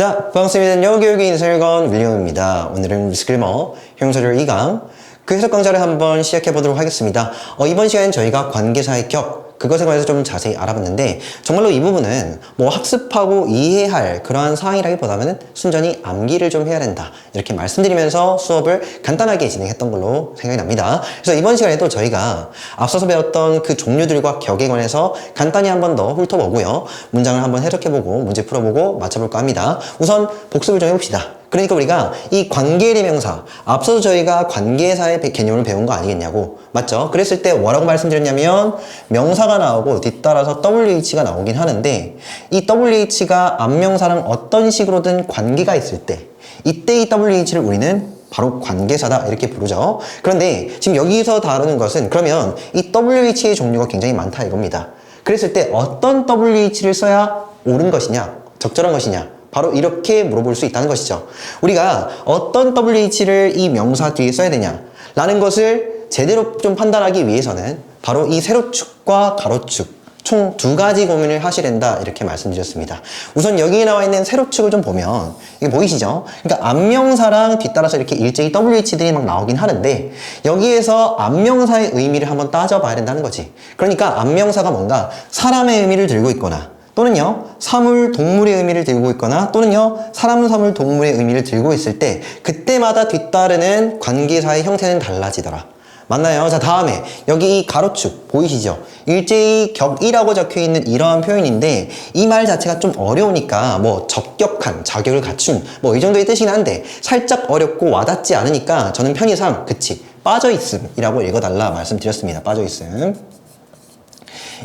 자, 반갑습니다. 영어교육의 인설건 윌리엄입니다. 오늘은 디스클레이머 형용사절 2강 그 해석 강좌를 한번 시작해 보도록 하겠습니다. 이번 시간엔 저희가 관계사의 격 그것에 관해서 좀 자세히 알아봤는데 정말로 이 부분은 뭐 학습하고 이해할 그러한 사항이라기보다는 순전히 암기를 좀 해야 된다 이렇게 말씀드리면서 수업을 간단하게 진행했던 걸로 생각이 납니다. 그래서 이번 시간에도 저희가 앞서서 배웠던 그 종류들과 격에 관해서 간단히 한번 더 훑어보고요. 문장을 한번 해석해보고 문제 풀어보고 맞춰볼까 합니다. 우선 복습을 좀 해봅시다. 그러니까 우리가 이 관계대명사, 앞서서 저희가 관계사의 개념을 배운 거 아니겠냐고, 맞죠? 그랬을 때 뭐라고 말씀드렸냐면 명사가 나오고 뒤따라서 WH가 나오긴 하는데 이 WH가 앞명사랑 어떤 식으로든 관계가 있을 때 이때 이 WH를 우리는 바로 관계사다 이렇게 부르죠. 그런데 지금 여기서 다루는 것은 그러면 이 WH의 종류가 굉장히 많다 이겁니다. 그랬을 때 어떤 WH를 써야 옳은 것이냐, 적절한 것이냐, 바로 이렇게 물어볼 수 있다는 것이죠. 우리가 어떤 WH를 이 명사 뒤에 써야 되냐 라는 것을 제대로 좀 판단하기 위해서는 바로 이 세로축과 가로축 총 두 가지 고민을 하셔야 된다 이렇게 말씀드렸습니다. 우선 여기에 나와 있는 세로축을 좀 보면 이게 보이시죠? 그러니까 앞명사랑 뒤따라서 이렇게 일제히 WH들이 막 나오긴 하는데 여기에서 앞명사의 의미를 한번 따져봐야 된다는 거지. 그러니까 앞명사가 뭔가 사람의 의미를 들고 있거나 또는요 사물, 동물의 의미를 들고 있거나 또는요 사람, 사물, 동물의 의미를 들고 있을 때 그때마다 뒤따르는 관계사의 형태는 달라지더라. 맞나요? 자, 다음에 여기 이 가로축 보이시죠? 일제히 격이라고 적혀있는 이러한 표현인데 이 말 자체가 좀 어려우니까 뭐 적격한, 자격을 갖춘 뭐 이 정도의 뜻이긴 한데 살짝 어렵고 와닿지 않으니까 저는 편의상 그치 빠져있음이라고 읽어달라 말씀드렸습니다. 빠져있음.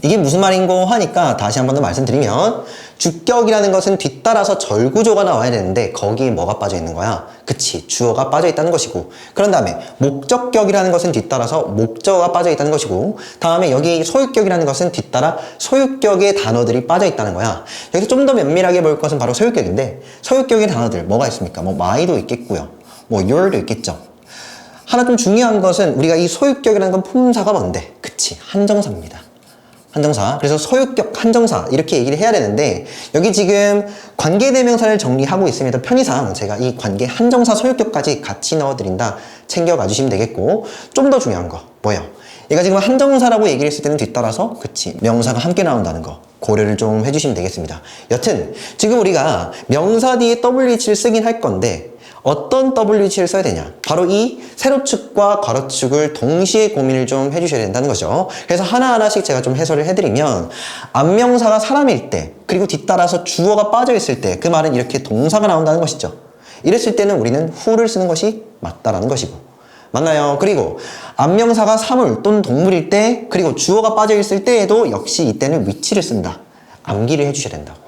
이게 무슨 말인고 하니까 다시 한 번 더 말씀드리면 주격이라는 것은 뒤따라서 절구조가 나와야 되는데 거기에 뭐가 빠져 있는 거야? 그치, 주어가 빠져 있다는 것이고 그런 다음에 목적격이라는 것은 뒤따라서 목적어가 빠져 있다는 것이고 다음에 여기 소유격이라는 것은 뒤따라 소유격의 단어들이 빠져 있다는 거야. 여기서 좀 더 면밀하게 볼 것은 바로 소유격인데 소유격의 단어들 뭐가 있습니까? 뭐 my도 있겠고요. 뭐 your도 있겠죠. 하나 좀 중요한 것은 우리가 이 소유격이라는 건 품사가 뭔데? 그치, 한정사입니다. 한정사. 그래서 소유격 한정사 이렇게 얘기를 해야 되는데 여기 지금 관계대명사를 정리하고 있으면 편의상 제가 이 관계 한정사 소유격까지 같이 넣어드린다 챙겨가 주시면 되겠고 좀 더 중요한 거 뭐예요? 얘가 지금 한정사라고 얘기를 했을 때는 뒤따라서 그치 명사가 함께 나온다는 거 고려를 좀 해주시면 되겠습니다. 여튼 지금 우리가 명사 뒤에 WH를 쓰긴 할 건데 어떤 WH를 써야 되냐? 바로 이 세로축과 괄호축을 동시에 고민을 좀 해주셔야 된다는 거죠. 그래서 하나하나씩 제가 좀 해설을 해드리면 앞명사가 사람일 때 그리고 뒤따라서 주어가 빠져있을 때 그 말은 이렇게 동사가 나온다는 것이죠. 이랬을 때는 우리는 who를 쓰는 것이 맞다라는 것이고 맞나요? 그리고 앞명사가 사물 또는 동물일 때 그리고 주어가 빠져있을 때에도 역시 이때는 which를 쓴다. 암기를 해주셔야 된다고.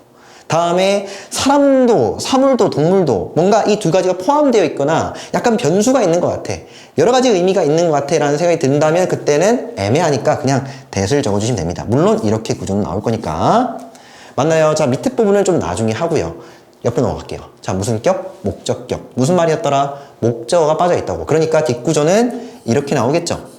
다음에 사람도, 사물도, 동물도 뭔가 이 두 가지가 포함되어 있거나 약간 변수가 있는 것 같아. 여러 가지 의미가 있는 것 같아 라는 생각이 든다면 그때는 애매하니까 그냥 that을 적어주시면 됩니다. 물론 이렇게 구조는 나올 거니까. 맞나요? 자, 밑에 부분을 좀 나중에 하고요. 옆으로 넘어갈게요. 자, 무슨 격? 목적격. 무슨 말이었더라? 목적어가 빠져있다고. 그러니까 뒷구조는 이렇게 나오겠죠.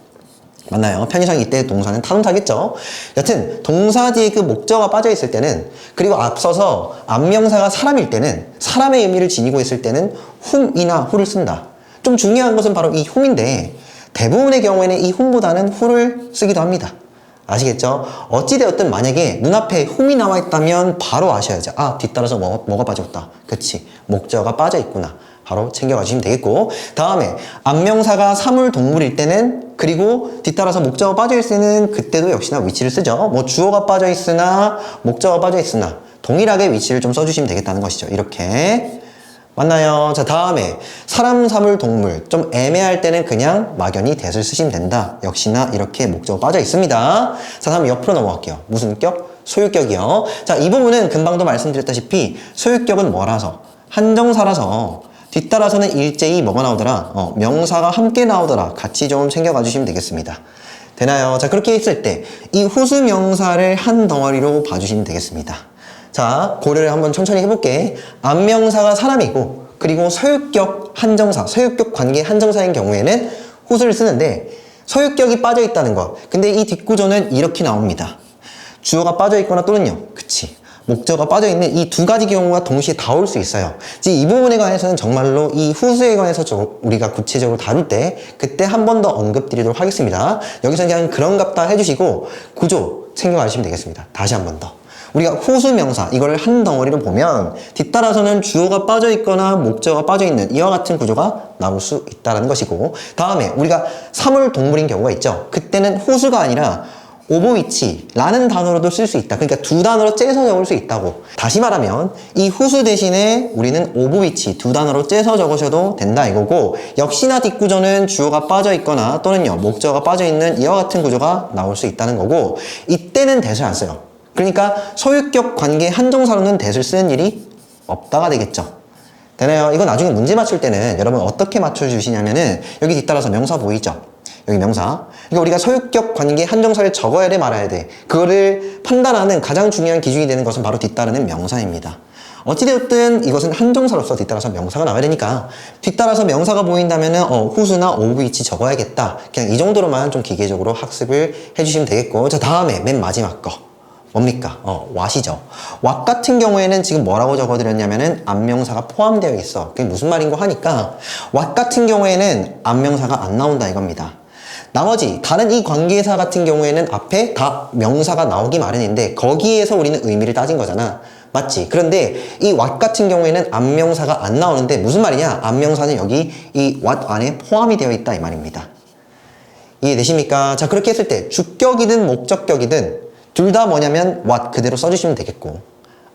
맞나요? 편의상 이때 동사는 타동사겠죠? 여튼 동사 뒤에 그 목적어가 빠져있을 때는 그리고 앞서서 앞명사가 사람일 때는 사람의 의미를 지니고 있을 때는 whom이나 who를 쓴다. 좀 중요한 것은 바로 이 whom인데 대부분의 경우에는 이 whom보다는 who를 쓰기도 합니다. 아시겠죠? 어찌되었든 만약에 눈앞에 whom이 나와 있다면 바로 아셔야죠. 아, 뒤따라서 뭐가 빠졌다. 그치, 목적어가 빠져있구나. 바로 챙겨가 주시면 되겠고 다음에 앞명사가 사물, 동물일 때는 그리고 뒤따라서 목적어가 빠져있을 때는 그때도 역시나 위치를 쓰죠. 뭐 주어가 빠져있으나 목적어가 빠져있으나 동일하게 위치를 좀 써주시면 되겠다는 것이죠. 이렇게 맞나요? 자, 다음에 사람, 사물, 동물 좀 애매할 때는 그냥 막연히 that을 쓰시면 된다. 역시나 이렇게 목적어 빠져 있습니다. 자, 다음 옆으로 넘어갈게요. 무슨 격? 소유격이요. 자, 이 부분은 금방도 말씀드렸다시피 소유격은 뭐라서? 한정사라서 뒤따라서는 일제히 뭐가 나오더라? 명사가 함께 나오더라. 같이 좀 챙겨가 주시면 되겠습니다. 되나요? 자, 그렇게 했을 때 이 후수 명사를 한 덩어리로 봐주시면 되겠습니다. 자, 고려를 한번 천천히 해볼게. 앞명사가 사람이고 그리고 소유격 한정사, 소유격 관계 한정사인 경우에는 who를 쓰는데 소유격이 빠져있다는 것. 근데 이 뒷구조는 이렇게 나옵니다. 주어가 빠져있거나 또는요. 그치. 목적어가 빠져있는 이 두 가지 경우가 동시에 다 올 수 있어요. 이 부분에 관해서는 정말로 이 후수에 관해서 우리가 구체적으로 다룰 때 그때 한 번 더 언급드리도록 하겠습니다. 여기서 그냥 그런 값다 해주시고 구조 챙겨가시면 되겠습니다. 다시 한 번 더. 우리가 후수 명사 이걸 한 덩어리로 보면 뒤따라서는 주어가 빠져있거나 목적어가 빠져있는 이와 같은 구조가 나올 수 있다는 것이고, 다음에 우리가 사물 동물인 경우가 있죠. 그때는 후수가 아니라 오보이치라는 단어로도 쓸 수 있다. 그러니까 두 단어로 째서 적을 수 있다고. 다시 말하면 이 후수 대신에 우리는 오보이치 두 단어로 째서 적으셔도 된다 이거고, 역시나 뒷구조는 주어가 빠져있거나 또는요 목적어가 빠져있는 이와 같은 구조가 나올 수 있다는 거고, 이때는 that을 안 써요. 그러니까 소유격 관계 한정사로는 that을 쓰는 일이 없다가 되겠죠. 되나요? 이거 나중에 문제 맞출 때는 여러분 어떻게 맞춰주시냐면은 여기 뒤따라서 명사 보이죠? 여기 명사. 그러니까 우리가 소유격 관계 한정사를 적어야 돼 말아야 돼. 그거를 판단하는 가장 중요한 기준이 되는 것은 바로 뒤따르는 명사입니다. 어찌되었든 이것은 한정사로서 뒤따라서 명사가 나와야 되니까 뒤따라서 명사가 보인다면은 후수나 오브이치 적어야겠다. 그냥 이 정도로만 좀 기계적으로 학습을 해주시면 되겠고, 자 다음에 맨 마지막 거 뭡니까? what이죠. what 같은 경우에는 지금 뭐라고 적어드렸냐면은 안명사가 포함되어 있어. 그게 무슨 말인고 하니까 what 같은 경우에는 안명사가 안 나온다 이겁니다. 나머지 다른 이 관계사 같은 경우에는 앞에 다 명사가 나오기 마련인데 거기에서 우리는 의미를 따진 거잖아. 맞지? 그런데 이 what 같은 경우에는 안명사가 안 나오는데 무슨 말이냐? 안명사는 여기 이 what 안에 포함이 되어 있다 이 말입니다. 이해되십니까? 자 그렇게 했을 때 주격이든 목적격이든 둘 다 뭐냐면 what 그대로 써주시면 되겠고,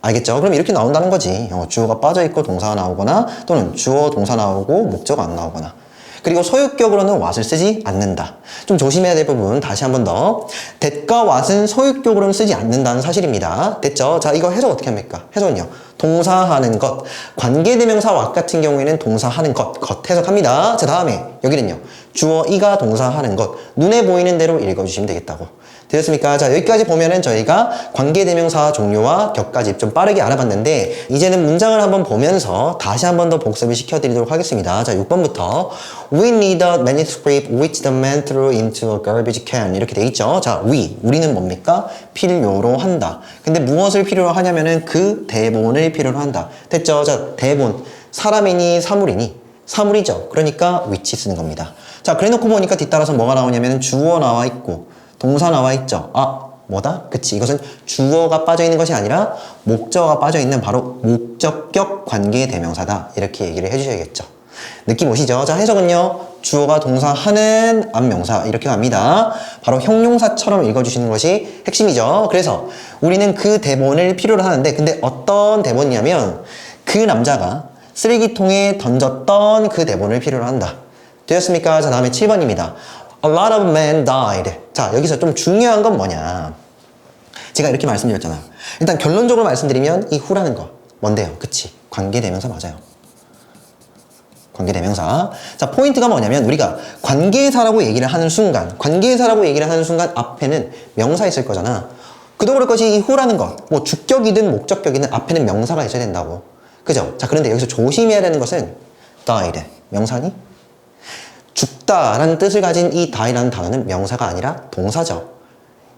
알겠죠? 그럼 이렇게 나온다는 거지. 주어가 빠져있고 동사가 나오거나 또는 주어 동사 나오고 목적어 안 나오거나. 그리고 소유격으로는 what을 쓰지 않는다. 좀 조심해야 될 부분 다시 한 번 더. that과 what은 소유격으로는 쓰지 않는다는 사실입니다. 됐죠? 자 이거 해석 어떻게 합니까? 해석은요. 동사하는 것. 관계대명사 what 같은 경우에는 동사하는 것 해석합니다. 자 다음에 여기는요. 주어 이가 동사하는 것. 눈에 보이는 대로 읽어주시면 되겠다고. 되셨습니까? 자 여기까지 보면은 저희가 관계대명사 종류와 격까지 좀 빠르게 알아봤는데, 이제는 문장을 한번 보면서 다시 한 번 더 복습을 시켜드리도록 하겠습니다. 자 6번부터 We need a manuscript which the man threw into a garbage can 이렇게 돼 있죠. 자 우리는 뭡니까? 필요로 한다. 근데 무엇을 필요로 하냐면은 그 대본을 필요로 한다. 됐죠? 자 대본 사람이니 사물이니? 사물이죠. 그러니까 which 쓰는 겁니다. 자 그래놓고 보니까 뒤따라서 뭐가 나오냐면 주어 나와 있고 동사 나와 있죠. 뭐다? 그치. 이것은 주어가 빠져있는 것이 아니라 목적어가 빠져있는 바로 목적격 관계 대명사다. 이렇게 얘기를 해주셔야겠죠. 느낌 오시죠? 자, 해석은요. 주어가 동사하는 안명사 이렇게 갑니다. 바로 형용사처럼 읽어주시는 것이 핵심이죠. 그래서 우리는 그 대본을 필요로 하는데, 근데 어떤 대본이냐면 그 남자가 쓰레기통에 던졌던 그 대본을 필요로 한다. 되었습니까? 자, 다음에 7번입니다. A lot of men died. 자, 여기서 좀 중요한 건 뭐냐. 제가 이렇게 말씀드렸잖아요. 일단 결론적으로 말씀드리면 이 후라는 거. 뭔데요? 그치. 관계대명사 맞아요. 관계대명사. 자, 포인트가 뭐냐면 우리가 관계사라고 얘기를 하는 순간, 앞에는 명사 있을 거잖아. 그도 그럴 것이 이 후라는 것. 뭐 주격이든 목적격이든 앞에는 명사가 있어야 된다고. 그죠? 자, 그런데 여기서 조심해야 되는 것은 died. 명사니? 죽다라는 뜻을 가진 이 die라는 단어는 명사가 아니라 동사죠.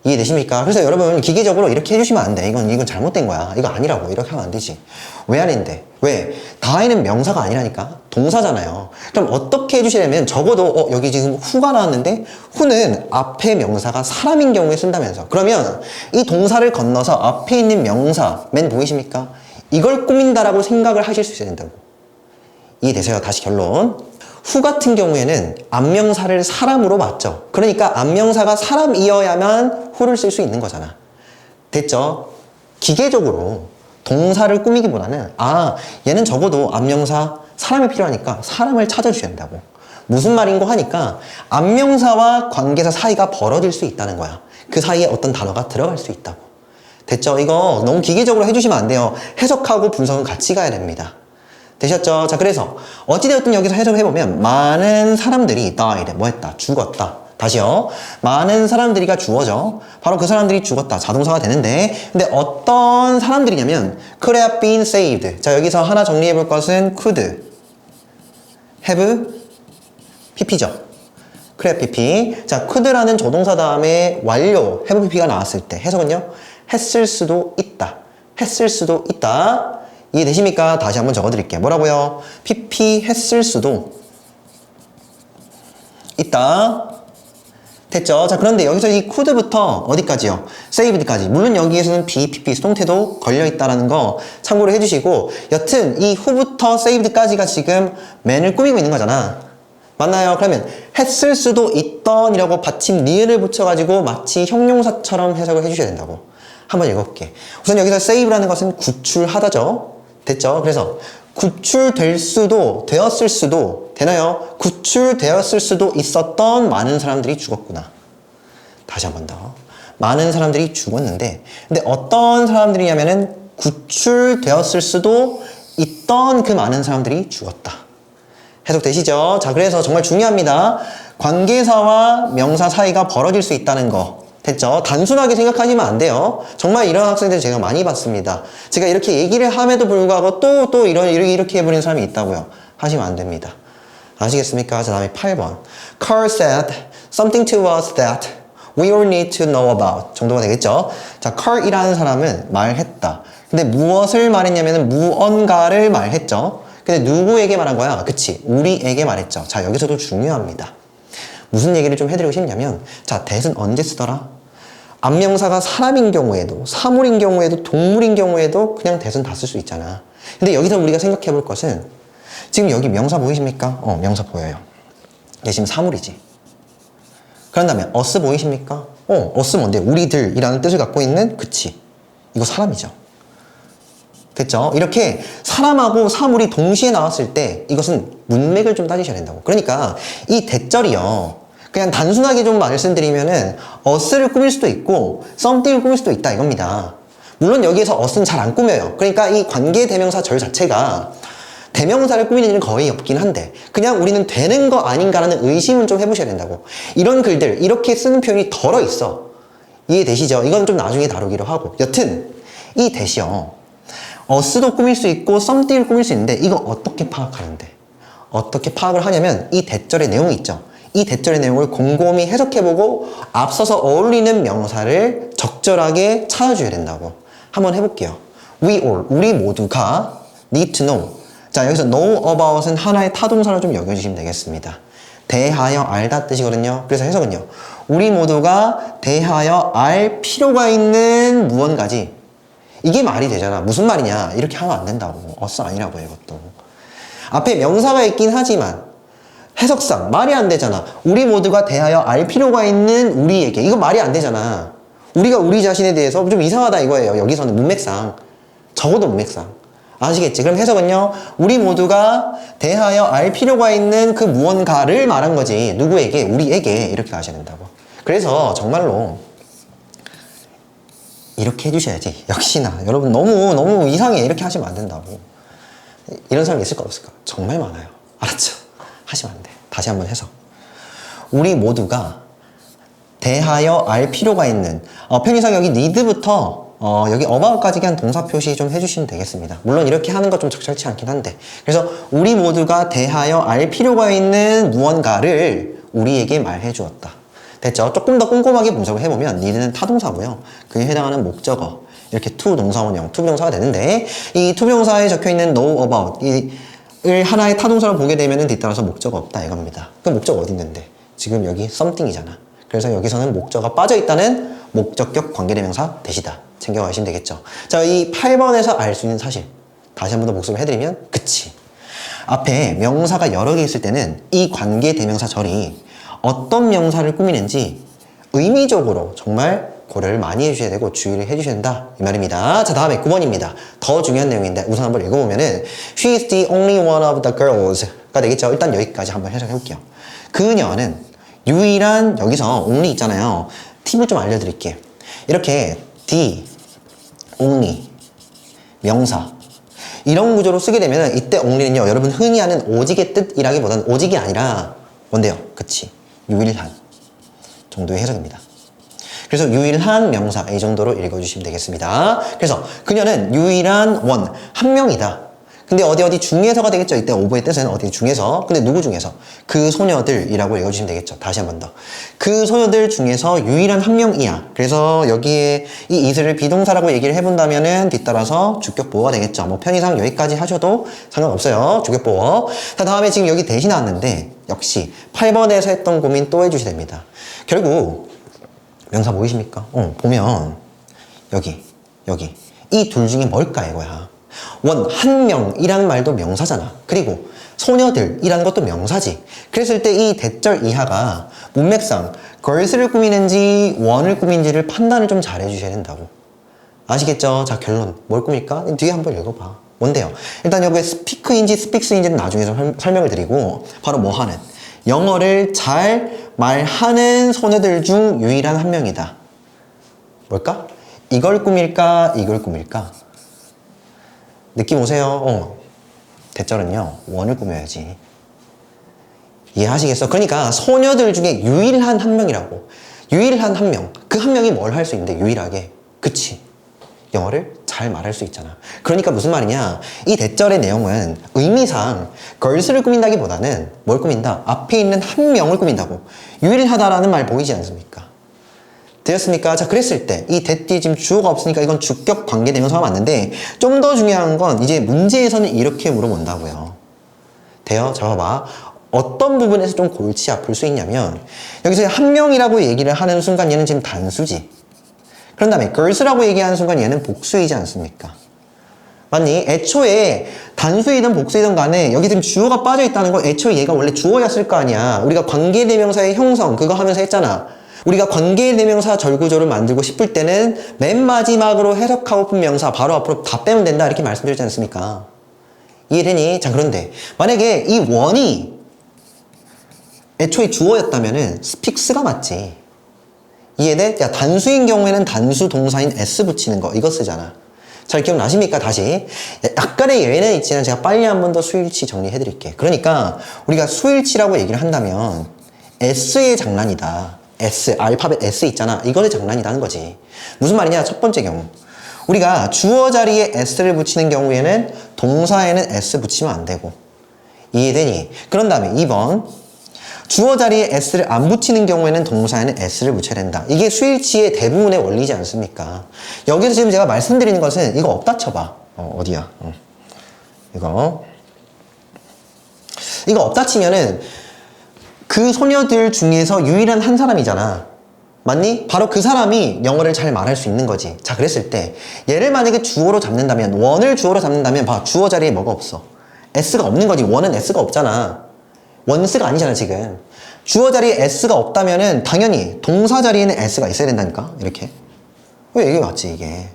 이해되십니까? 그래서 여러분 기계적으로 이렇게 해주시면 안 돼. 이건 잘못된 거야. 이거 아니라고. 이렇게 하면 안 되지. 왜 아닌데? 왜? die는 명사가 아니라니까. 동사잖아요. 그럼 어떻게 해주시려면 적어도 여기 지금 후가 나왔는데 후는 앞에 명사가 사람인 경우에 쓴다면서. 그러면 이 동사를 건너서 앞에 있는 명사 맨 보이십니까? 이걸 꾸민다라고 생각을 하실 수 있어야 된다고. 이해되세요? 다시 결론. 후 같은 경우에는 안명사를 사람으로 맞죠. 그러니까 안명사가 사람이어야만 후를 쓸 수 있는 거잖아. 됐죠? 기계적으로 동사를 꾸미기보다는 얘는 적어도 안명사 사람이 필요하니까 사람을 찾아주셔야 된다고. 무슨 말인고 하니까 안명사와 관계사 사이가 벌어질 수 있다는 거야. 그 사이에 어떤 단어가 들어갈 수 있다고. 됐죠? 이거 너무 기계적으로 해주시면 안 돼요. 해석하고 분석은 같이 가야 됩니다. 되셨죠? 자, 그래서 어찌되었든 여기서 해석을 해보면 많은 사람들이 died, 뭐 했다? 죽었다. 다시요. 많은 사람들이가 주어져. 바로 그 사람들이 죽었다. 자동사가 되는데, 근데 어떤 사람들이냐면 could have been saved. 자, 여기서 하나 정리해볼 것은 could have pp죠. could have pp. 자, could라는 조동사 다음에 완료 have pp가 나왔을 때 해석은요. 했을 수도 있다. 했을 수도 있다. 이해되십니까? 다시 한번 적어드릴게요. 뭐라고요? PP 했을 수도 있다. 됐죠? 자, 그런데 여기서 이 could부터 어디까지요? saved까지. 물론 여기에서는 be, pp 수동태도 걸려있다라는 거 참고로 해주시고, 여튼 이 who부터 saved까지가 지금 man을 꾸미고 있는 거잖아. 맞나요? 그러면 했을 수도 있던이라고 받침 near을 붙여가지고 마치 형용사처럼 해석을 해주셔야 된다고. 한번 읽어볼게. 우선 여기서 save라는 것은 구출하다죠. 됐죠? 그래서 구출될 수도, 되었을 수도, 되나요? 구출되었을 수도 있었던 많은 사람들이 죽었구나. 다시 한 번 더. 많은 사람들이 죽었는데, 근데 어떤 사람들이냐면은 구출되었을 수도 있던 그 많은 사람들이 죽었다. 해석되시죠? 자, 그래서 정말 중요합니다. 관계사와 명사 사이가 벌어질 수 있다는 거. 됐죠? 단순하게 생각하시면 안 돼요. 정말 이런 학생들 제가 많이 봤습니다. 제가 이렇게 얘기를 함에도 불구하고 또 이렇게 해버리는 사람이 있다고요. 하시면 안 됩니다. 아시겠습니까? 자, 다음에 8번. Carl said something to us that we all need to know about. 정도가 되겠죠? 자, Carl이라는 사람은 말했다. 근데 무엇을 말했냐면은 무언가를 말했죠. 근데 누구에게 말한 거야? 그치? 우리에게 말했죠. 자, 여기서도 중요합니다. 무슨 얘기를 좀 해드리고 싶냐면, 자, that은 언제 쓰더라? 안명사가 사람인 경우에도, 사물인 경우에도, 동물인 경우에도 그냥 that은 다 쓸 수 있잖아. 근데 여기서 우리가 생각해 볼 것은, 지금 여기 명사 보이십니까? 명사 보여요. 얘 지금 사물이지. 그런 다음에 us 보이십니까? us 뭔데? 우리들이라는 뜻을 갖고 있는, 그치? 이거 사람이죠. 됐죠? 이렇게 사람하고 사물이 동시에 나왔을 때 이것은 문맥을 좀 따지셔야 된다고. 그러니까 이 대절이요, 그냥 단순하게 좀 말씀드리면은 us를 꾸밀 수도 있고 something을 꾸밀 수도 있다 이겁니다. 물론 여기에서 us는 잘 안 꾸며요. 그러니까 이 관계 대명사 절 자체가 대명사를 꾸미는 일은 거의 없긴 한데, 그냥 우리는 되는 거 아닌가라는 의심은 좀 해보셔야 된다고. 이런 글들, 이렇게 쓰는 표현이 덜어 있어. 이해되시죠? 이건 좀 나중에 다루기로 하고. 여튼 이 대시요, us도 꾸밀 수 있고 something을 꾸밀 수 있는데, 이거 어떻게 파악하는데? 어떻게 파악을 하냐면 이 대절의 내용이 있죠. 이 대절의 내용을 곰곰이 해석해보고 앞서서 어울리는 명사를 적절하게 찾아줘야 된다고. 한번 해볼게요. We all, 우리 모두가 need to know. 자, 여기서 know about은 하나의 타동사로 좀 여겨주시면 되겠습니다. 대하여 알다 뜻이거든요. 그래서 해석은요, 우리 모두가 대하여 알 필요가 있는 무언가지. 이게 말이 되잖아. 무슨 말이냐? 이렇게 하면 안 된다고. us 아니라고 해요, 이것도. 앞에 명사가 있긴 하지만 해석상 말이 안 되잖아. 우리 모두가 대하여 알 필요가 있는 우리에게. 이거 말이 안 되잖아. 우리가 우리 자신에 대해서 좀 이상하다 이거예요. 여기서는 문맥상. 적어도 문맥상. 아시겠지? 그럼 해석은요, 우리 모두가 대하여 알 필요가 있는 그 무언가를 말한 거지. 누구에게? 우리에게. 이렇게 하셔야 된다고. 그래서 정말로 이렇게 해주셔야지. 역시나 여러분 너무 이상해. 이렇게 하시면 안 된다고. 이런 사람이 있을까 없을까? 정말 많아요. 알았죠? 하시면 안 돼. 다시 한번 해서, 우리 모두가 대하여 알 필요가 있는, 편의상 여기 need부터 여기 about까지 한 동사 표시 좀 해주시면 되겠습니다. 물론 이렇게 하는 거 좀 적절치 않긴 한데, 그래서 우리 모두가 대하여 알 필요가 있는 무언가를 우리에게 말해 주었다. 됐죠? 조금 더 꼼꼼하게 분석을 해보면 need는 타동사고요. 그에 해당하는 목적어, 이렇게 to 동사원형, to 명사가 되는데, 이 to 명사에 적혀있는 know about 을 하나의 타동사로 보게 되면은 뒤따라서 목적어 없다 이겁니다. 그 목적 어디 있는데? 지금 여기 something이잖아. 그래서 여기서는 목적어가 빠져있다는 목적격 관계대명사 대시다. 챙겨가시면 되겠죠. 자, 이 8번에서 알 수 있는 사실 다시 한 번 더 복습을 해드리면, 그치, 앞에 명사가 여러 개 있을 때는 이 관계대명사 절이 어떤 명사를 꾸미는지 의미적으로 정말 고려를 많이 해주셔야 되고 주의를 해주셔야 된다 이 말입니다. 자, 다음에 9번입니다. 더 중요한 내용인데 우선 한번 읽어보면은 She is the only one of the girls가 되겠죠. 일단 여기까지 한번 해석해 볼게요. 그녀는 유일한, 여기서 only 있잖아요. 팁을 좀 알려드릴게요. 이렇게 the, only, 명사 이런 구조로 쓰게 되면 이때 only는요, 여러분 흔히 하는 오직의 뜻이라기보다는 오직이 아니라 뭔데요? 그치, 유일한 정도의 해석입니다. 그래서 유일한 명사 이 정도로 읽어주시면 되겠습니다. 그래서 그녀는 유일한 원, 한 명이다. 근데 어디 중에서가 되겠죠. 이때 오브의 뜻은 어디 중에서. 근데 누구 중에서? 그 소녀들이라고 읽어주시면 되겠죠. 다시 한 번 더. 그 소녀들 중에서 유일한 한 명이야. 그래서 여기에 이 is를 비동사라고 얘기를 해본다면은 뒤따라서 주격보어가 되겠죠. 뭐 편의상 여기까지 하셔도 상관없어요. 주격보어. 자, 다음에 지금 여기 대시 나왔는데 역시 8번에서 했던 고민 또 해주셔야 됩니다. 결국 명사 보이십니까? 보면 여기 이 둘 중에 뭘까 이거야. 한 명이라는 말도 명사잖아. 그리고 소녀들이라는 것도 명사지. 그랬을 때 이 대절 이하가 문맥상 걸스를 꾸미는지 원을 꾸미는지를 판단을 좀 잘 해주셔야 된다고. 아시겠죠? 자, 결론 뭘 꾸밀까? 뒤에 한번 읽어봐. 뭔데요? 일단 여기에 스피크인지 스픽스인지는 나중에 설명을 드리고 바로 뭐 하는? 영어를 잘 말하는 소녀들 중 유일한 한 명이다. 뭘까? 이걸 꾸밀까? 이걸 꾸밀까? 느낌 오세요? 대절은요, 원을 꾸며야지. 이해하시겠어? 그러니까 소녀들 중에 유일한 한 명이라고. 유일한 한 명. 그 한 명이 뭘 할 수 있는데, 유일하게. 그치? 영어를 잘 말할 수 있잖아. 그러니까 무슨 말이냐? 이 대절의 내용은 의미상 걸스를 꾸민다기보다는 뭘 꾸민다? 앞에 있는 한 명을 꾸민다고. 유일하다라는 말 보이지 않습니까? 되었습니까? 자, 그랬을 때 이 that 뒤에 지금 주어가 없으니까 이건 주격 관계 대명사가 맞는데 좀 더 중요한 건 이제 문제에서는 이렇게 물어본다고요. 돼요? 자, 봐봐. 어떤 부분에서 좀 골치 아플 수 있냐면 여기서 한 명이라고 얘기를 하는 순간 얘는 지금 단수지. 그런 다음에 girls라고 얘기하는 순간 얘는 복수이지 않습니까? 맞니? 애초에 단수이든 복수이든 간에 여기 지금 주어가 빠져 있다는 건 애초에 얘가 원래 주어였을 거 아니야. 우리가 관계대명사의 형성 그거 하면서 했잖아. 우리가 관계대명사 절구조를 만들고 싶을 때는 맨 마지막으로 해석하고픈 명사 바로 앞으로 다 빼면 된다 이렇게 말씀드렸지 않습니까? 이해되니? 자, 그런데 만약에 이 원이 애초에 주어였다면은 스픽스가 맞지. 이해돼? 야, 단수인 경우에는 단수 동사인 s 붙이는 거 이거 쓰잖아. 잘 기억나십니까? 다시 약간의 예외는 있지만 제가 빨리 한 번 더 수일치 정리해 드릴게. 그러니까 우리가 수일치라고 얘기를 한다면 s의 장난이다. S, 알파벳 S 있잖아. 이거는 장난이라는 거지. 무슨 말이냐? 첫 번째 경우 우리가 주어 자리에 s를 붙이는 경우에는 동사에는 s 붙이면 안 되고. 이해되니? 그런 다음에 2번 주어 자리에 s를 안 붙이는 경우에는 동사에는 s를 붙여야 된다. 이게 수일치의 대부분의 원리지 않습니까? 여기서 지금 제가 말씀드리는 것은 이거 없다 쳐봐. 어디야? 이거 없다 치면은 그 소녀들 중에서 유일한 한 사람이잖아. 맞니? 바로 그 사람이 영어를 잘 말할 수 있는 거지. 자, 그랬을 때 얘를 만약에 주어로 잡는다면 원을 주어로 잡는다면 봐. 주어 자리에 뭐가 없어? s가 없는 거지. 원은 s가 없잖아. 원스가 아니잖아 지금. 주어 자리에 s가 없다면은 당연히 동사 자리에는 s가 있어야 된다니까. 이렇게. 왜 이게 맞지 이게.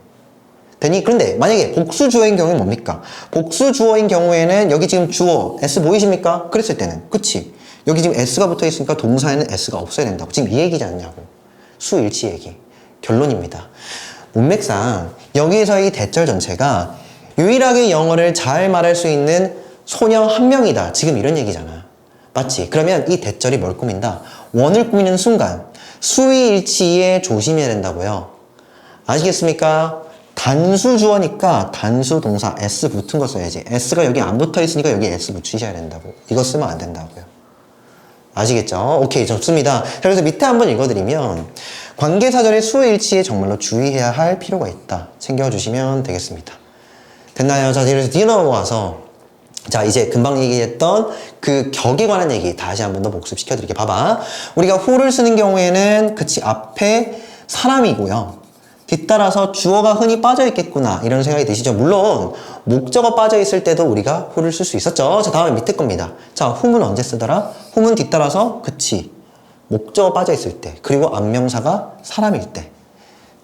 되니? 그런데 만약에 복수 주어인 경우는 뭡니까? 복수 주어인 경우에는 여기 지금 주어 s 보이십니까? 그랬을 때는 그치? 여기 지금 s가 붙어 있으니까 동사에는 s가 없어야 된다고. 지금 이 얘기지 않냐고. 수일치 얘기. 결론입니다. 문맥상 여기에서 이 대절 전체가 유일하게 영어를 잘 말할 수 있는 소녀 한 명이다. 지금 이런 얘기잖아. 맞지? 그러면 이 대절이 뭘 꾸민다? 원을 꾸미는 순간 수위일치에 조심해야 된다고요. 아시겠습니까? 단수 주어니까 단수 동사 s 붙은 거 써야지. s가 여기 안 붙어 있으니까 여기 s 붙이셔야 된다고. 이거 쓰면 안 된다고요. 아시겠죠? 오케이, 좋습니다. 자, 그래서 밑에 한번 읽어드리면 관계사절의 수일치에 정말로 주의해야 할 필요가 있다. 챙겨주시면 되겠습니다. 됐나요? 자, 그래서 뒤에 넘어와서 자, 이제 금방 얘기했던 그 격에 관한 얘기 다시 한 번 더 복습시켜드릴게요. 봐봐. 우리가 who를 쓰는 경우에는 그치 앞에 사람이고요. 뒤따라서 주어가 흔히 빠져있겠구나 이런 생각이 드시죠? 물론 목적어 빠져있을 때도 우리가 who를 쓸 수 있었죠. 자, 다음에 밑에 겁니다. 자, whom은 언제 쓰더라? whom은 뒤따라서 그치 목적어 빠져있을 때 그리고 안명사가 사람일 때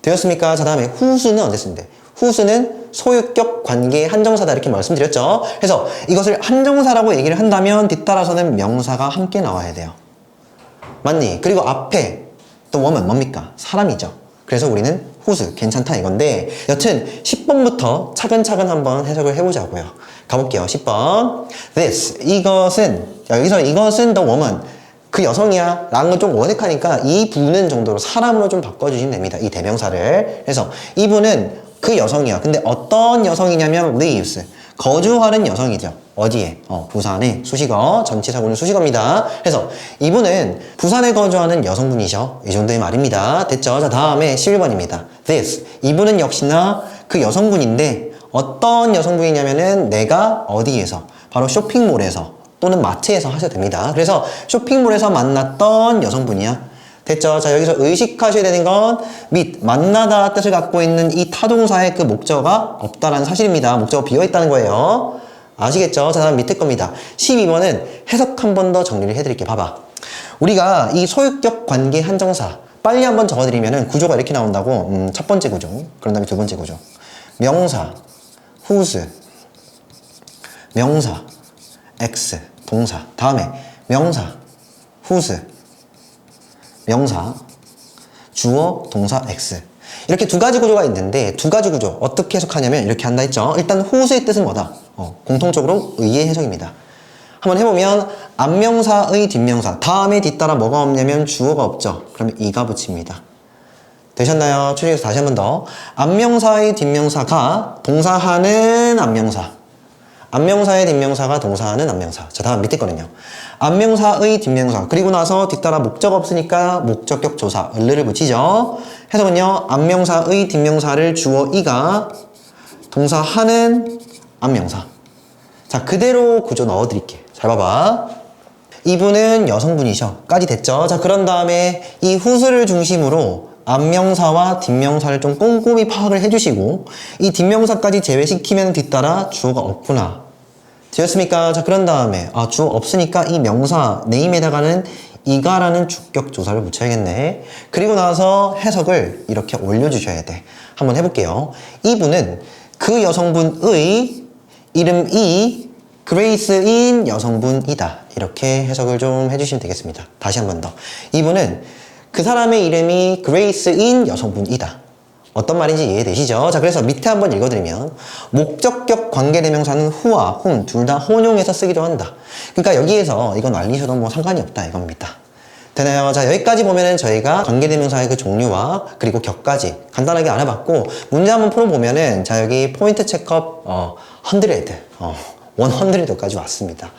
되었습니까? 자, 다음에 who스는 언제 쓴대? who스는 소유격 관계의 한정사다 이렇게 말씀드렸죠. 그래서 이것을 한정사라고 얘기를 한다면 뒤따라서는 명사가 함께 나와야 돼요. 맞니? 그리고 앞에 또 woman 뭡니까? 사람이죠. 그래서 우리는 whose 괜찮다 이건데 여튼 10번부터 차근차근 한번 해석을 해보자고요. 가볼게요. 10번 this 이것은 여기서 이것은 the woman 그 여성이야 라는 건 좀 어색하니까 이 분은 정도로 사람으로 좀 바꿔주시면 됩니다. 이 대명사를. 그래서 이 분은 그 여성이야. 근데 어떤 여성이냐면 lives 거주하는 여성이죠. 어디에? 부산에 수식어, 전치사구는 수식어입니다. 그래서 이분은 부산에 거주하는 여성분이셔. 이 정도의 말입니다. 됐죠? 자, 다음에 11번입니다. This. 이분은 역시나 그 여성분인데 어떤 여성분이냐면은 내가 어디에서? 바로 쇼핑몰에서 또는 마트에서 하셔도 됩니다. 그래서 쇼핑몰에서 만났던 여성분이야. 됐죠? 자, 여기서 의식하셔야 되는 건 및 만나다 뜻을 갖고 있는 이 타동사의 그 목적어가 없다라는 사실입니다. 목적어 비어있다는 거예요. 아시겠죠? 자, 다음 밑에 겁니다. 12번은 해석 한 번 더 정리를 해드릴게요. 봐봐. 우리가 이 소유격 관계 한정사 빨리 한번 적어드리면은 구조가 이렇게 나온다고. 첫 번째 구조, 그런 다음에 두 번째 구조. 명사, whose, 명사, x, 동사. 다음에 명사, whose, 명사, 주어, 동사, x. 이렇게 두 가지 구조가 있는데 두 가지 구조 어떻게 해석하냐면 이렇게 한다 했죠. 일단 whose의 뜻은 뭐다? 공통적으로 의의 해석입니다. 한번 해보면 앞명사의 뒷명사 다음에 뒤따라 뭐가 없냐면 주어가 없죠. 그러면 이가 붙입니다. 되셨나요? 추리해서 다시 한 번 더. 앞명사의 뒷명사가 동사하는 앞명사, 앞명사의 뒷명사가 동사하는 앞명사. 자, 다음 밑에 거는요. 앞명사의 뒷명사 그리고 나서 뒤따라 목적 없으니까 목적격 조사 을을 붙이죠. 해석은요. 앞명사의 뒷명사를 주어 이가 동사하는 앞명사. 자, 그대로 구조 넣어드릴게. 잘 봐봐. 이분은 여성분이셔. 까지 됐죠? 자, 그런 다음에 이 whose를 중심으로 앞명사와 뒷명사를 좀 꼼꼼히 파악을 해주시고 이 뒷명사까지 제외시키면 뒤따라 주어가 없구나. 되었습니까? 자, 그런 다음에 주어 없으니까 이 명사 네임에다가는 이가라는 주격 조사를 붙여야겠네. 그리고 나서 해석을 이렇게 올려주셔야 돼. 한번 해볼게요. 이분은 그 여성분의 이름이 그레이스인 여성분이다. 이렇게 해석을 좀 해주시면 되겠습니다. 다시 한 번 더. 이분은 그 사람의 이름이 그레이스인 여성분이다. 어떤 말인지 이해되시죠? 자, 그래서 밑에 한번 읽어드리면 목적격 관계대명사는 who와 whom 둘 다 혼용해서 쓰기도 한다. 그러니까 여기에서 이건 알리셔도 뭐 상관이 없다 이겁니다. 되나요? 자, 여기까지 보면은 저희가 관계대명사의 그 종류와 그리고 격까지 간단하게 알아봤고 문제 한번 풀어보면은 자, 여기 포인트 체크업 100까지 왔습니다.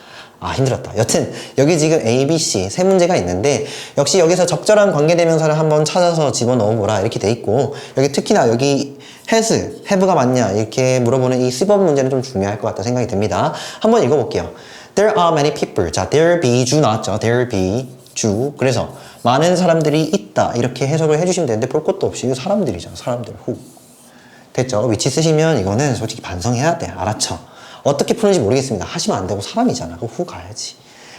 힘들었다. 여튼 여기 지금 A, B, C 세 문제가 있는데 역시 여기서 적절한 관계대명사를 한번 찾아서 집어넣어보라 이렇게 돼 있고 여기 특히나 여기 has, have가 맞냐 이렇게 물어보는 이 C법 문제는 좀 중요할 것 같다 생각이 듭니다. 한번 읽어볼게요. There are many people. 자, there be 주 나왔죠. There be 주. 그래서 많은 사람들이 있다 이렇게 해석을 해주시면 되는데 볼 것도 없이 사람들이죠. 사람들. who. 됐죠? 위치 쓰시면 이거는 솔직히 반성해야 돼. 알았죠? 어떻게 푸는지 모르겠습니다. 하시면 안 되고 사람이잖아. 그럼 후 가야지.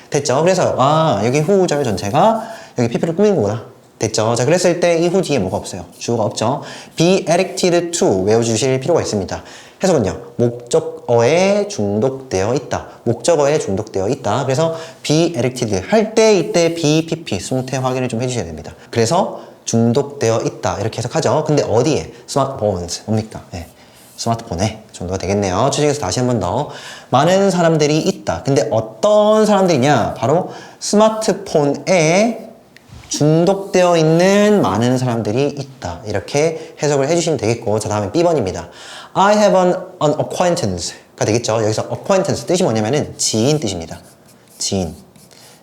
됐죠? 그래서 여기 후절 전체가 여기 PP를 꾸민 거구나. 됐죠? 자, 그랬을 때 이 후 뒤에 뭐가 없어요? 주어가 없죠? be addicted to 외워주실 필요가 있습니다. 해석은요. 목적어에 중독되어 있다. 목적어에 중독되어 있다. 그래서 be addicted 할 때 이때 be, pp 수동태 확인을 좀 해주셔야 됩니다. 그래서 중독되어 있다. 이렇게 해석하죠. 근데 어디에? smartphones 뭡니까? 네. 스마트폰에 정도가 되겠네요. 추정해서 다시 한 번 더. 많은 사람들이 있다. 근데 어떤 사람들이냐? 바로 스마트폰에 중독되어 있는 많은 사람들이 있다. 이렇게 해석을 해주시면 되겠고 자, 다음에 B번입니다. I have an acquaintance가 되겠죠. 여기서 acquaintance 뜻이 뭐냐면은 지인 뜻입니다. 지인.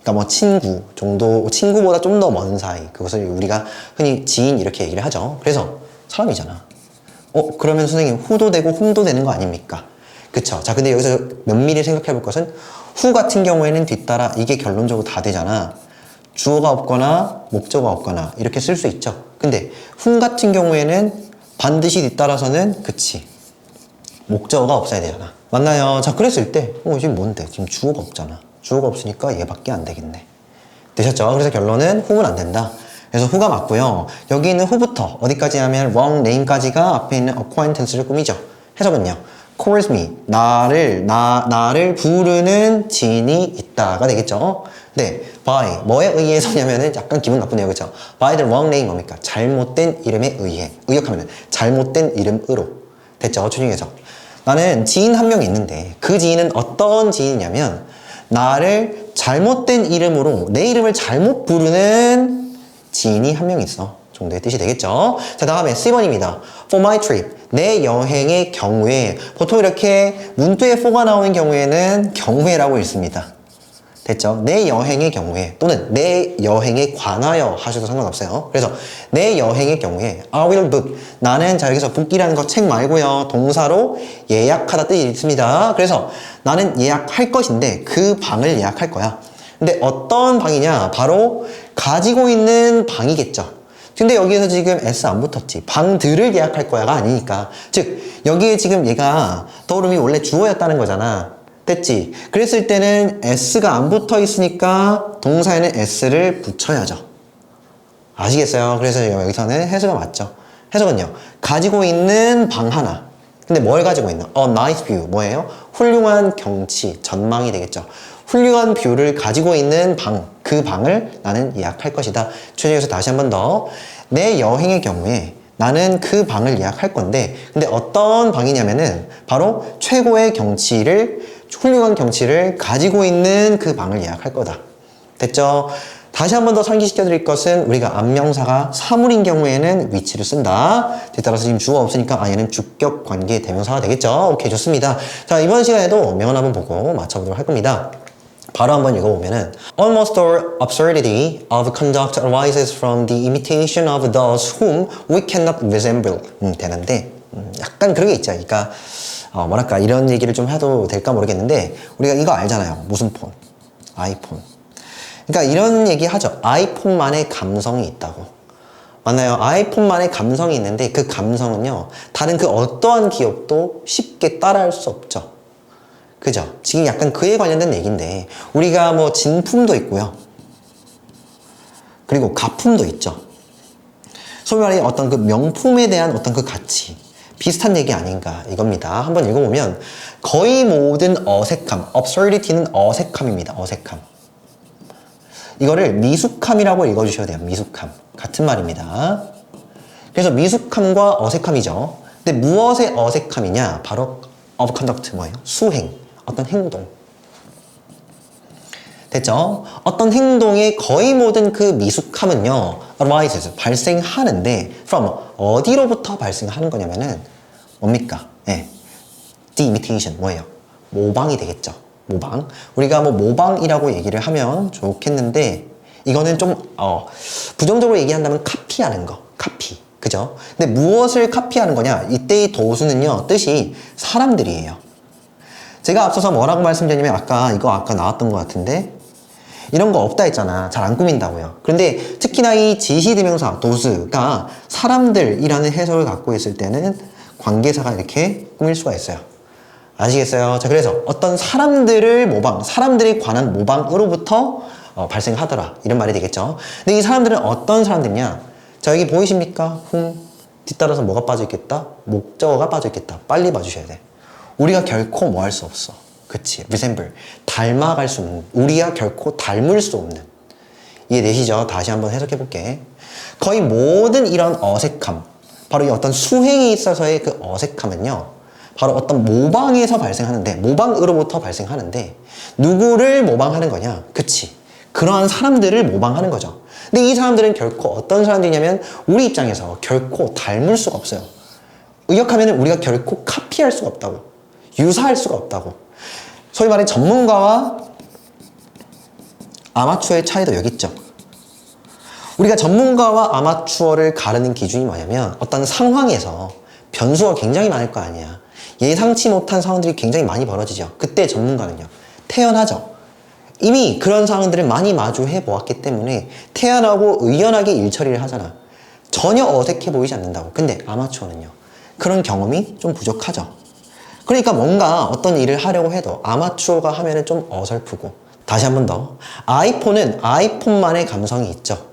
그러니까 뭐 친구 정도, 친구보다 좀 더 먼 사이. 그것을 우리가 흔히 지인 이렇게 얘기를 하죠. 그래서 사람이잖아. 그러면 선생님 who도 되고 whom도 되는 거 아닙니까? 그쵸? 자, 근데 여기서 면밀히 생각해 볼 것은 who 같은 경우에는 뒤따라 이게 결론적으로 다 되잖아. 주어가 없거나 목적어가 없거나 이렇게 쓸 수 있죠. 근데 whom 같은 경우에는 반드시 뒤따라서는 그치 목적어가 없어야 되잖아. 맞나요? 자, 그랬을 때 지금 뭔데? 지금 주어가 없잖아. 주어가 없으니까 얘밖에 안 되겠네. 되셨죠? 그래서 결론은 whom은 안 된다. 그래서 who가 맞고요. 여기 있는 who부터 어디까지 하면 wrong name까지가 앞에 있는 acquaintance를 꾸미죠. 해석은요. calls me 나를 부르는 지인이 있다가 되겠죠. 네, by 뭐에 의해서냐면은 약간 기분 나쁘네요, 그렇죠? by the wrong name 뭡니까? 잘못된 이름에 의해 의역하면은 잘못된 이름으로 됐죠. 추정해서 나는 지인 한 명 있는데 그 지인은 어떤 지인이냐면 나를 잘못된 이름으로 내 이름을 잘못 부르는 지인이 한 명 있어. 정도의 뜻이 되겠죠. 자, 다음에 C번입니다. For my trip. 내 여행의 경우에 보통 이렇게 문두에 for가 나오는 경우에는 경우에라고 읽습니다. 됐죠? 내 여행의 경우에 또는 내 여행에 관하여 하셔도 상관없어요. 그래서 내 여행의 경우에 I will book. 나는 자 여기서 book이라는 거 책 말고요. 동사로 예약하다 뜻이 있습니다. 그래서 나는 예약할 것인데 그 방을 예약할 거야. 근데 어떤 방이냐? 바로 가지고 있는 방이겠죠. 근데 여기에서 지금 S 안 붙었지. 방들을 예약할 거야가 아니니까. 즉 여기에 지금 얘가 더울음이 원래 주어였다는 거잖아. 됐지? 그랬을 때는 S가 안 붙어 있으니까 동사에는 S를 붙여야죠. 아시겠어요? 그래서 여기서는 해석가 맞죠. 해석은요. 가지고 있는 방 하나. 근데 뭘 가지고 있나? nice view. 뭐예요? 훌륭한 경치, 전망이 되겠죠. 훌륭한 뷰를 가지고 있는 방, 그 방을 나는 예약할 것이다. 최종에서 다시 한 번 더. 내 여행의 경우에 나는 그 방을 예약할 건데, 근데 어떤 방이냐면은 바로 최고의 경치를, 훌륭한 경치를 가지고 있는 그 방을 예약할 거다. 됐죠? 다시 한 번 더 상기시켜 드릴 것은 우리가 앞명사가 사물인 경우에는 위치를 쓴다. 따라서 지금 주어 없으니까 얘는 주격 관계 대명사가 되겠죠? 오케이, 좋습니다. 자, 이번 시간에도 명언 한번 보고 맞춰보도록 할 겁니다. 바로 한번 읽어보면은 Almost all absurdity of conduct arises from the imitation of those whom we cannot resemble. 되는데 약간 그런 게 있죠. 그러니까 뭐랄까 이런 얘기를 좀 해도 될까 모르겠는데 우리가 이거 알잖아요. 무슨 폰? 아이폰. 그러니까 이런 얘기 하죠. 아이폰만의 감성이 있다고. 맞나요? 아이폰만의 감성이 있는데 그 감성은요. 다른 그 어떠한 기업도 쉽게 따라할 수 없죠. 그죠? 지금 약간 그에 관련된 얘기인데 우리가 뭐 진품도 있고요. 그리고 가품도 있죠. 소위 말해 어떤 그 명품에 대한 어떤 그 가치 비슷한 얘기 아닌가 이겁니다. 한번 읽어보면 거의 모든 어색함, absurdity는 어색함입니다. 어색함. 이거를 미숙함이라고 읽어주셔야 돼요. 미숙함. 같은 말입니다. 그래서 미숙함과 어색함이죠. 근데 무엇의 어색함이냐? 바로 of conduct 뭐예요? 수행. 어떤 행동. 됐죠? 어떤 행동의 거의 모든 그 미숙함은요, arises, 발생하는데, from, 어디로부터 발생하는 거냐면은, 뭡니까? 예. the imitation, 뭐예요? 모방이 되겠죠. 모방. 우리가 뭐 모방이라고 얘기를 하면 좋겠는데, 이거는 좀, 부정적으로 얘기한다면 카피하는 거. 카피. 그죠? 근데 무엇을 카피하는 거냐? 이때의 도수는요, 뜻이 사람들이에요. 제가 앞서서 뭐라고 말씀드렸냐면 아까 나왔던 것 같은데 이런 거 없다 했잖아. 잘 안 꾸민다고요. 그런데 특히나 이 지시대명사 도스가 사람들이라는 해석을 갖고 있을 때는 관계사가 이렇게 꾸밀 수가 있어요. 아시겠어요? 자, 그래서 어떤 사람들을 모방, 사람들에 관한 모방으로부터 발생하더라. 이런 말이 되겠죠. 근데 이 사람들은 어떤 사람들이냐? 자, 여기 보이십니까? 뒤따라서 뭐가 빠져있겠다? 목적어가 빠져있겠다. 빨리 봐주셔야 돼. 우리가 결코 뭐 할 수 없어. 그치? resemble. 닮아갈 수 없는. 우리가 결코 닮을 수 없는. 이해되시죠? 다시 한번 해석해 볼게. 거의 모든 이런 어색함. 바로 이 어떤 수행에 있어서의 그 어색함은요. 바로 어떤 모방에서 발생하는데, 모방으로부터 발생하는데, 누구를 모방하는 거냐? 그치? 그러한 사람들을 모방하는 거죠. 근데 이 사람들은 결코 어떤 사람들이냐면, 우리 입장에서 결코 닮을 수가 없어요. 의역하면 우리가 결코 카피할 수가 없다고. 유사할 수가 없다고. 소위 말해 전문가와 아마추어의 차이도 여기 있죠. 우리가 전문가와 아마추어를 가르는 기준이 뭐냐면 어떤 상황에서 변수가 굉장히 많을 거 아니야. 예상치 못한 상황들이 굉장히 많이 벌어지죠. 그때 전문가는요. 태연하죠. 이미 그런 상황들을 많이 마주해 보았기 때문에 태연하고 의연하게 일 처리를 하잖아. 전혀 어색해 보이지 않는다고. 근데 아마추어는요. 그런 경험이 좀 부족하죠. 그러니까 뭔가 어떤 일을 하려고 해도 아마추어가 하면은 좀 어설프고. 다시 한 번 더. 아이폰은 아이폰만의 감성이 있죠.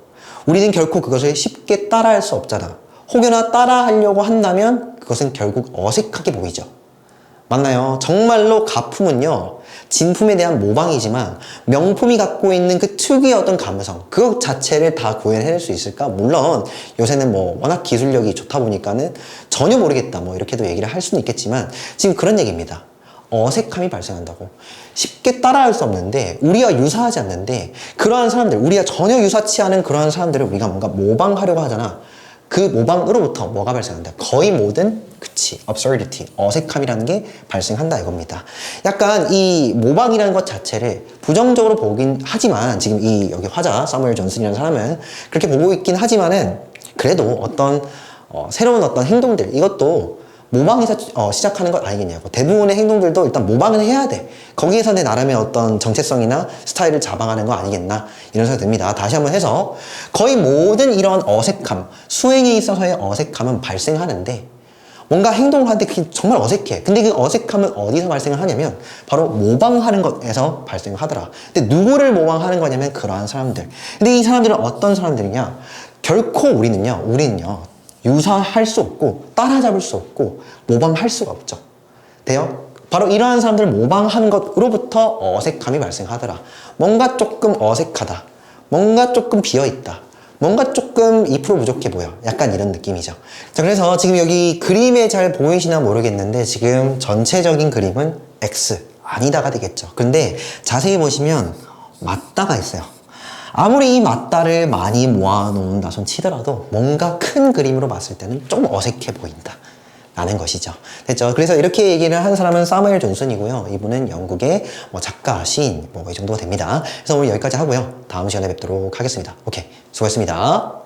우리는 결코 그것을 쉽게 따라할 수 없잖아. 혹여나 따라하려고 한다면 그것은 결국 어색하게 보이죠. 맞나요? 정말로 가품은요. 진품에 대한 모방이지만 명품이 갖고 있는 그 특유의 어떤 감성 그것 자체를 다 구현해낼 수 있을까? 물론 요새는 뭐 워낙 기술력이 좋다 보니까는 전혀 모르겠다 뭐 이렇게도 얘기를 할 수는 있겠지만 지금 그런 얘기입니다. 어색함이 발생한다고. 쉽게 따라할 수 없는데, 우리와 유사하지 않는데, 그러한 사람들, 우리와 전혀 유사치 않은 그러한 사람들을 우리가 뭔가 모방하려고 하잖아. 그 모방으로부터 뭐가 발생한다? 거의 모든, 그치, absurdity, 어색함이라는 게 발생한다 이겁니다. 약간 이 모방이라는 것 자체를 부정적으로 보긴 하지만, 지금 이 여기 화자, 사무엘 존슨이라는 사람은 그렇게 보고 있긴 하지만은, 그래도 어떤, 새로운 어떤 행동들, 이것도 모방에서 시작하는 것 아니겠냐고. 대부분의 행동들도 일단 모방을 해야 돼. 거기에서 내 나름의 어떤 정체성이나 스타일을 잡아가는 거 아니겠나 이런 생각이 듭니다. 다시 한번 해서 거의 모든 이런 어색함, 수행에 있어서의 어색함은 발생하는데 뭔가 행동을 하는데 그게 정말 어색해. 근데 그 어색함은 어디서 발생을 하냐면 바로 모방하는 것에서 발생을 하더라. 근데 누구를 모방하는 거냐면 그러한 사람들. 근데 이 사람들은 어떤 사람들이냐? 결코 우리는요. 유사할 수 없고 따라잡을 수 없고 모방할 수가 없죠. 돼요? 바로 이러한 사람들을 모방하는 것으로부터 어색함이 발생하더라. 뭔가 조금 어색하다. 뭔가 조금 비어있다. 뭔가 조금 2% 부족해 보여. 약간 이런 느낌이죠. 자, 그래서 지금 여기 그림에 잘 보이시나 모르겠는데 지금 전체적인 그림은 X, 아니다가 되겠죠. 근데 자세히 보시면 맞다가 있어요. 아무리 이 맞다를 많이 모아놓는다 손 치더라도 뭔가 큰 그림으로 봤을 때는 좀 어색해 보인다 라는 것이죠. 됐죠? 그래서 이렇게 얘기를 한 사람은 사무엘 존슨이고요. 이분은 영국의 작가, 시인 이 정도가 됩니다. 그래서 오늘 여기까지 하고요. 다음 시간에 뵙도록 하겠습니다. 오케이, 수고했습니다.